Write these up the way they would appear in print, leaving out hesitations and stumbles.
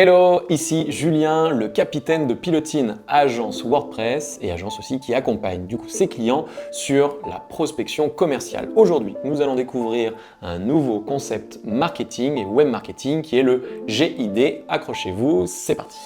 Hello, ici Julien, le capitaine de Pilotine, agence WordPress et agence aussi qui accompagne du coup ses clients sur la prospection commerciale. Aujourd'hui, nous allons découvrir un nouveau concept marketing et web marketing qui est le GID. Accrochez-vous, c'est parti.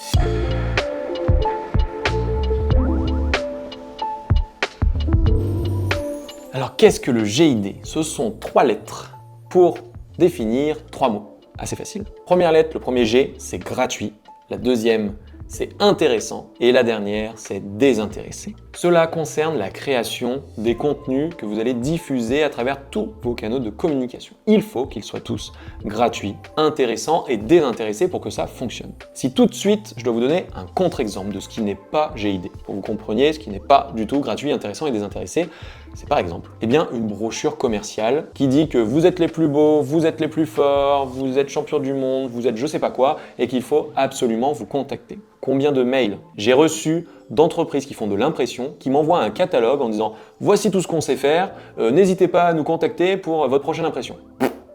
Alors qu'est-ce que le GID? Ce sont 3 lettres pour définir 3 mots. Assez facile. Première lettre, le premier G, c'est gratuit. La deuxième, c'est intéressant. Et la dernière, c'est désintéressé. Cela concerne la création des contenus que vous allez diffuser à travers tous vos canaux de communication. Il faut qu'ils soient tous gratuits, intéressants et désintéressés pour que ça fonctionne. Si tout de suite, je dois vous donner un contre-exemple de ce qui n'est pas GID, pour que vous compreniez ce qui n'est pas du tout gratuit, intéressant et désintéressé, c'est par exemple une brochure commerciale qui dit que vous êtes les plus beaux, vous êtes les plus forts, vous êtes champion du monde, vous êtes je sais pas quoi et qu'il faut absolument vous contacter. Combien de mails j'ai reçus d'entreprises qui font de l'impression, qui m'envoient un catalogue en disant « Voici tout ce qu'on sait faire, n'hésitez pas à nous contacter pour votre prochaine impression. »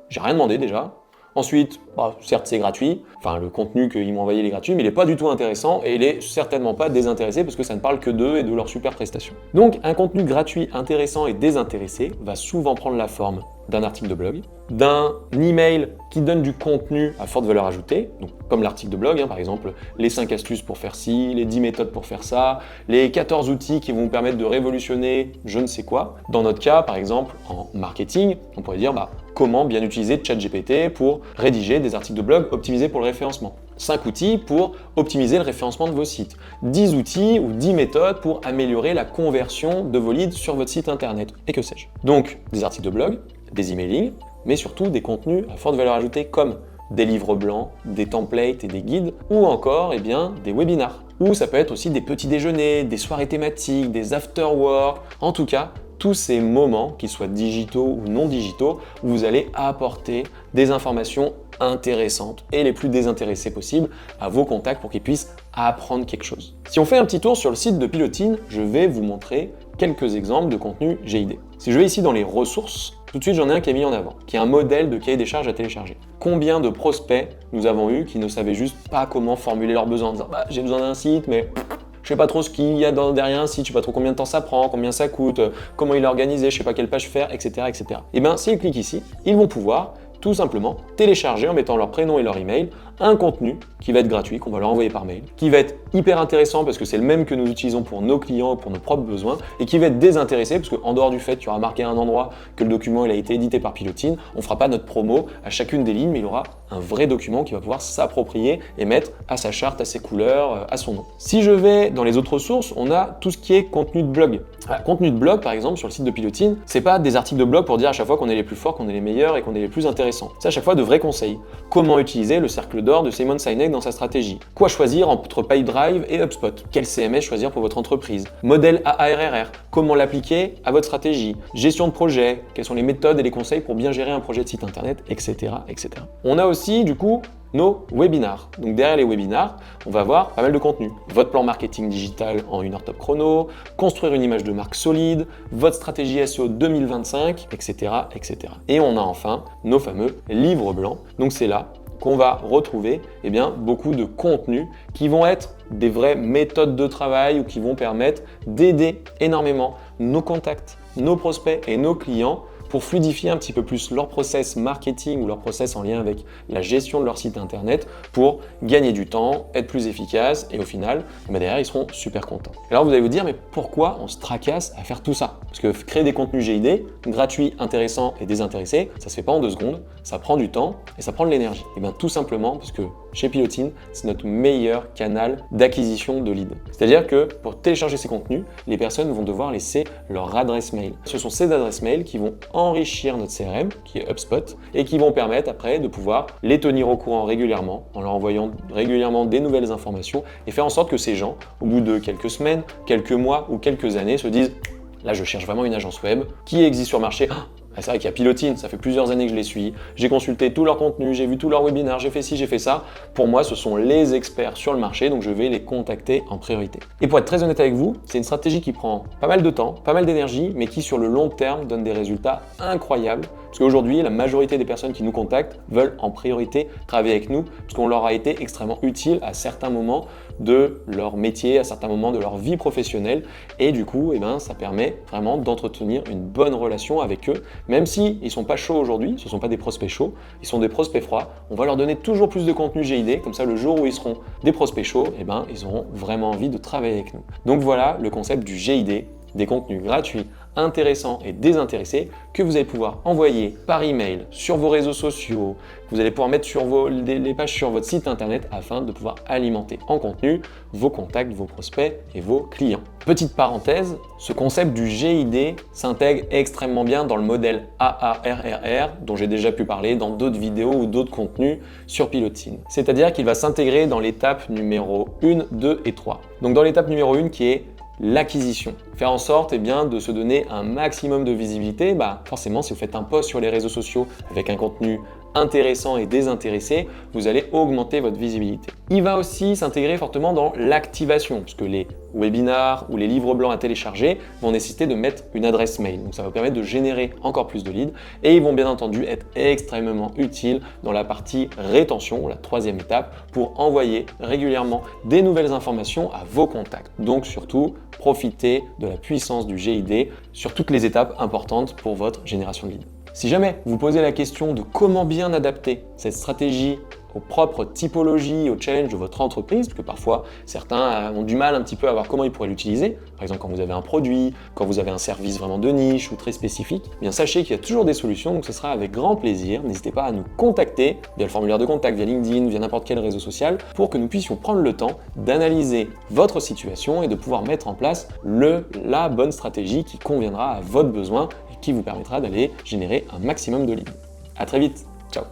J'ai rien demandé déjà. Ensuite, certes c'est gratuit, le contenu qu'ils m'ont envoyé il est gratuit, mais il n'est pas du tout intéressant et il est certainement pas désintéressé parce que ça ne parle que d'eux et de leurs super prestations. Donc un contenu gratuit, intéressant et désintéressé va souvent prendre la forme d'un article de blog, d'un email qui donne du contenu à forte valeur ajoutée, donc comme l'article de blog, par exemple les 5 astuces pour faire ci, les 10 méthodes pour faire ça, les 14 outils qui vont vous permettre de révolutionner je ne sais quoi. Dans notre cas, par exemple, en marketing, on pourrait dire comment bien utiliser ChatGPT pour rédiger des articles de blog optimisés pour le référencement. 5 outils pour optimiser le référencement de vos sites. 10 outils ou 10 méthodes pour améliorer la conversion de vos leads sur votre site internet, et que sais-je. Donc, des articles de blog, des emailing, mais surtout des contenus à forte valeur ajoutée comme des livres blancs, des templates et des guides, ou encore des webinars. Ou ça peut être aussi des petits déjeuners, des soirées thématiques, des after-work, en tout cas, tous ces moments, qu'ils soient digitaux ou non digitaux, où vous allez apporter des informations intéressantes et les plus désintéressées possibles à vos contacts pour qu'ils puissent apprendre quelque chose. Si on fait un petit tour sur le site de Pilotine, je vais vous montrer quelques exemples de contenu GID. Si je vais ici dans les ressources, tout de suite j'en ai un qui est mis en avant, qui est un modèle de cahier des charges à télécharger. Combien de prospects nous avons eu qui ne savaient juste pas comment formuler leurs besoins en disant « j'ai besoin d'un site, mais je sais pas trop ce qu'il y a derrière un site, je sais pas trop combien de temps ça prend, combien ça coûte, comment il est organisé, je sais pas quelle page faire, etc. etc. » Et s'ils cliquent ici, ils vont pouvoir tout simplement télécharger en mettant leur prénom et leur email un contenu qui va être gratuit, qu'on va leur envoyer par mail, qui va être hyper intéressant parce que c'est le même que nous utilisons pour nos clients, pour nos propres besoins, et qui va être désintéressé parce qu'en dehors du fait qu'il y aura marqué à un endroit que le document il a été édité par Pilotine, on ne fera pas notre promo à chacune des lignes, mais il aura un vrai document qui va pouvoir s'approprier et mettre à sa charte, à ses couleurs, à son nom. Si je vais dans les autres sources, on a tout ce qui est contenu de blog. Contenu de blog, par exemple, sur le site de Pilotine, c'est pas des articles de blog pour dire à chaque fois qu'on est les plus forts, qu'on est les meilleurs et qu'on est les plus intéressants. C'est à chaque fois de vrais conseils. Comment utiliser le cercle d'or de Simon Sinek dans sa stratégie? Quoi choisir entre PipeDrive et HubSpot? Quel CMS choisir pour votre entreprise? Modèle AARRR, comment l'appliquer à votre stratégie? Gestion de projet, quelles sont les méthodes et les conseils pour bien gérer un projet de site internet, etc. etc. On a aussi, du coup, nos webinars. Donc derrière les webinars, on va avoir pas mal de contenu. Votre plan marketing digital en 1 heure top chrono, construire une image de marque solide, votre stratégie SEO 2025, etc. etc. Et on a enfin nos fameux livres blancs. Donc c'est là qu'on va retrouver beaucoup de contenus qui vont être des vraies méthodes de travail ou qui vont permettre d'aider énormément nos contacts, nos prospects et nos clients pour fluidifier un petit peu plus leur process marketing ou leur process en lien avec la gestion de leur site internet pour gagner du temps, être plus efficace et au final, derrière, ils seront super contents. Alors vous allez vous dire, mais pourquoi on se tracasse à faire tout ça? Parce que créer des contenus GID, gratuits, intéressants et désintéressés, ça se fait pas en 2 secondes, ça prend du temps et ça prend de l'énergie. Tout simplement parce que chez Pilotine, c'est notre meilleur canal d'acquisition de leads. C'est-à-dire que pour télécharger ces contenus, les personnes vont devoir laisser leur adresse mail. Ce sont ces adresses mail qui vont enrichir notre CRM, qui est HubSpot, et qui vont permettre après de pouvoir les tenir au courant régulièrement, en leur envoyant régulièrement des nouvelles informations, et faire en sorte que ces gens, au bout de quelques semaines, quelques mois ou quelques années, se disent « Là, je cherche vraiment une agence web qui existe sur le marché. C'est vrai qu'il y a Pilotine, ça fait plusieurs années que je les suis, j'ai consulté tout leur contenu, j'ai vu tous leurs webinaires, j'ai fait ci, j'ai fait ça. Pour moi, ce sont les experts sur le marché, donc je vais les contacter en priorité. Et pour être très honnête avec vous, c'est une stratégie qui prend pas mal de temps, pas mal d'énergie, mais qui sur le long terme donne des résultats incroyables Parce qu'aujourd'hui, la majorité des personnes qui nous contactent veulent en priorité travailler avec nous parce qu'on leur a été extrêmement utile à certains moments de leur métier, à certains moments de leur vie professionnelle. Et du coup, ça permet vraiment d'entretenir une bonne relation avec eux. Même s'ils ne sont pas chauds aujourd'hui, ce ne sont pas des prospects chauds, ils sont des prospects froids. On va leur donner toujours plus de contenu GID. Comme ça, le jour où ils seront des prospects chauds, ils auront vraiment envie de travailler avec nous. Donc voilà le concept du GID, des contenus gratuits, intéressants et désintéressés que vous allez pouvoir envoyer par email sur vos réseaux sociaux, que vous allez pouvoir mettre sur les pages sur votre site internet afin de pouvoir alimenter en contenu vos contacts, vos prospects et vos clients. Petite parenthèse, ce concept du GID s'intègre extrêmement bien dans le modèle AARRR dont j'ai déjà pu parler dans d'autres vidéos ou d'autres contenus sur Pilotine. C'est-à-dire qu'il va s'intégrer dans l'étape numéro 1, 2 et 3. Donc dans l'étape numéro 1 qui est l'acquisition. Faire en sorte de se donner un maximum de visibilité. Forcément, si vous faites un post sur les réseaux sociaux avec un contenu intéressant et désintéressé, vous allez augmenter votre visibilité. Il va aussi s'intégrer fortement dans l'activation, puisque les webinars ou les livres blancs à télécharger vont nécessiter de mettre une adresse mail. Donc ça va permettre de générer encore plus de leads et ils vont bien entendu être extrêmement utiles dans la partie rétention, la troisième étape, pour envoyer régulièrement des nouvelles informations à vos contacts. Donc surtout, profitez de la puissance du GID sur toutes les étapes importantes pour votre génération de leads. Si jamais vous posez la question de comment bien adapter cette stratégie aux propres typologies, aux challenges de votre entreprise, parce que parfois certains ont du mal un petit peu à voir comment ils pourraient l'utiliser, par exemple quand vous avez un produit, quand vous avez un service vraiment de niche ou très spécifique, bien sachez qu'il y a toujours des solutions, donc ce sera avec grand plaisir. N'hésitez pas à nous contacter via le formulaire de contact, via LinkedIn, via n'importe quel réseau social, pour que nous puissions prendre le temps d'analyser votre situation et de pouvoir mettre en place la bonne stratégie qui conviendra à votre besoin et qui vous permettra d'aller générer un maximum de leads. À très vite, ciao.